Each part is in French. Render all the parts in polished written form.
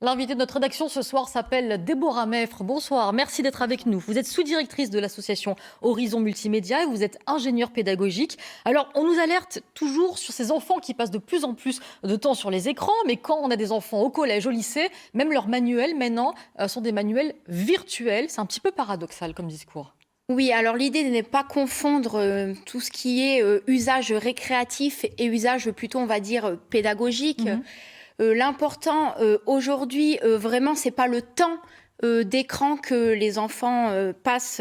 L'invité de notre rédaction ce soir s'appelle Déborah Meffre. Bonsoir, merci d'être avec nous. Vous êtes sous-directrice de l'association Horizon Multimédia et vous êtes ingénieure pédagogique. Alors, on nous alerte toujours sur ces enfants qui passent de plus en plus de temps sur les écrans, mais quand on a des enfants au collège, au lycée, même leurs manuels maintenant sont des manuels virtuels. C'est un petit peu paradoxal comme discours. Oui, alors l'idée n'est pas confondre tout ce qui est usage récréatif et usage plutôt, on va dire, pédagogique. Mhm. L'important aujourd'hui, vraiment, c'est pas le temps d'écran que les enfants passent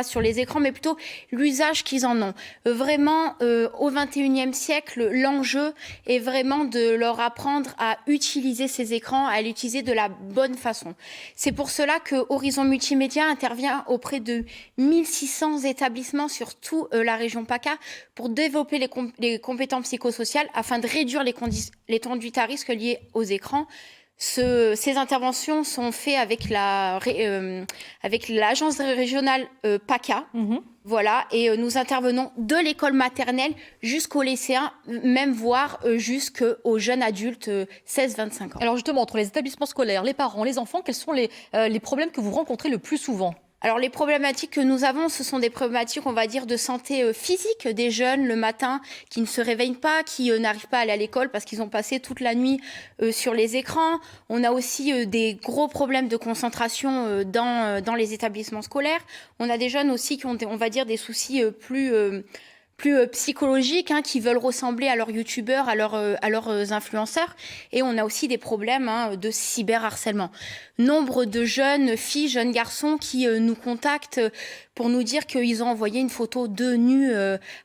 sur les écrans, mais plutôt l'usage qu'ils en ont. Vraiment, au XXIe siècle, l'enjeu est vraiment de leur apprendre à utiliser ces écrans, à l'utiliser de la bonne façon. C'est pour cela que Horizon Multimédia intervient auprès de 1600 établissements sur toute la région PACA pour développer les compétences psychosociales afin de réduire les conduites à risque liées aux écrans. Ces interventions sont faites avec l'agence régionale PACA. Mhm. Voilà, et nous intervenons de l'école maternelle jusqu'aux lycéens, même voire jusqu'aux jeunes adultes 16-25 ans. Alors justement, entre les établissements scolaires, les parents, les enfants, quels sont les problèmes que vous rencontrez le plus souvent ? Alors les problématiques que nous avons, ce sont des problématiques, on va dire, de santé physique des jeunes le matin qui ne se réveillent pas, qui n'arrivent pas à aller à l'école parce qu'ils ont passé toute la nuit sur les écrans. On a aussi des gros problèmes de concentration dans les établissements scolaires. On a des jeunes aussi qui ont, on va dire, des soucis plus psychologiques, qui veulent ressembler à leurs youtubeurs, à leurs influenceurs. Et on a aussi des problèmes de cyberharcèlement. Nombre de jeunes filles, jeunes garçons qui nous contactent pour nous dire qu'ils ont envoyé une photo d'eux nus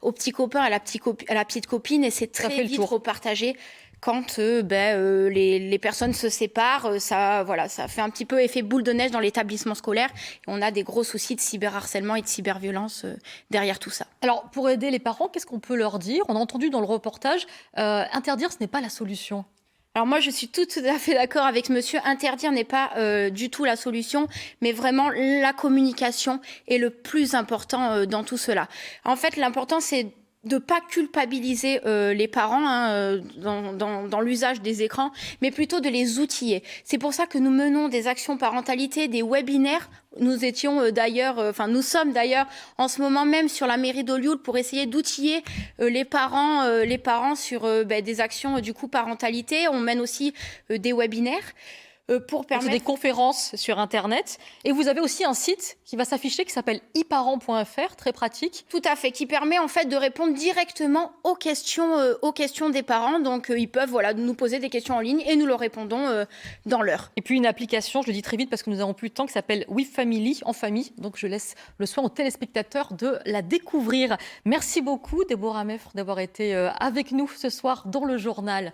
au petit copain, à la petite copine, et c'est très vite repartagé. Quand les personnes se séparent, ça fait un petit peu effet boule de neige dans l'établissement scolaire. Et on a des gros soucis de cyberharcèlement et de cyberviolence derrière tout ça. Alors, pour aider les parents, qu'est-ce qu'on peut leur dire ? On a entendu dans le reportage, interdire, ce n'est pas la solution. Alors moi, je suis tout à fait d'accord avec monsieur. Interdire n'est pas du tout la solution, mais vraiment la communication est le plus important dans tout cela. En fait, l'important, c'est de pas culpabiliser les parents dans l'usage des écrans, mais plutôt de les outiller. C'est pour ça que nous menons des actions parentalité, des webinaires. Nous sommes d'ailleurs en ce moment même sur la mairie d'Hollywood pour essayer d'outiller les parents sur des actions du coup parentalité. On mène aussi des webinaires. Pour permettre des conférences sur Internet. Et vous avez aussi un site qui va s'afficher qui s'appelle iparents.fr, très pratique. Tout à fait, qui permet en fait de répondre directement aux questions des parents. Donc ils peuvent nous poser des questions en ligne et nous leur répondons dans l'heure. Et puis une application, je le dis très vite parce que nous n'avons plus de temps, qui s'appelle WeFamily, en famille. Donc je laisse le soin aux téléspectateurs de la découvrir. Merci beaucoup Déborah Meffre d'avoir été avec nous ce soir dans le journal.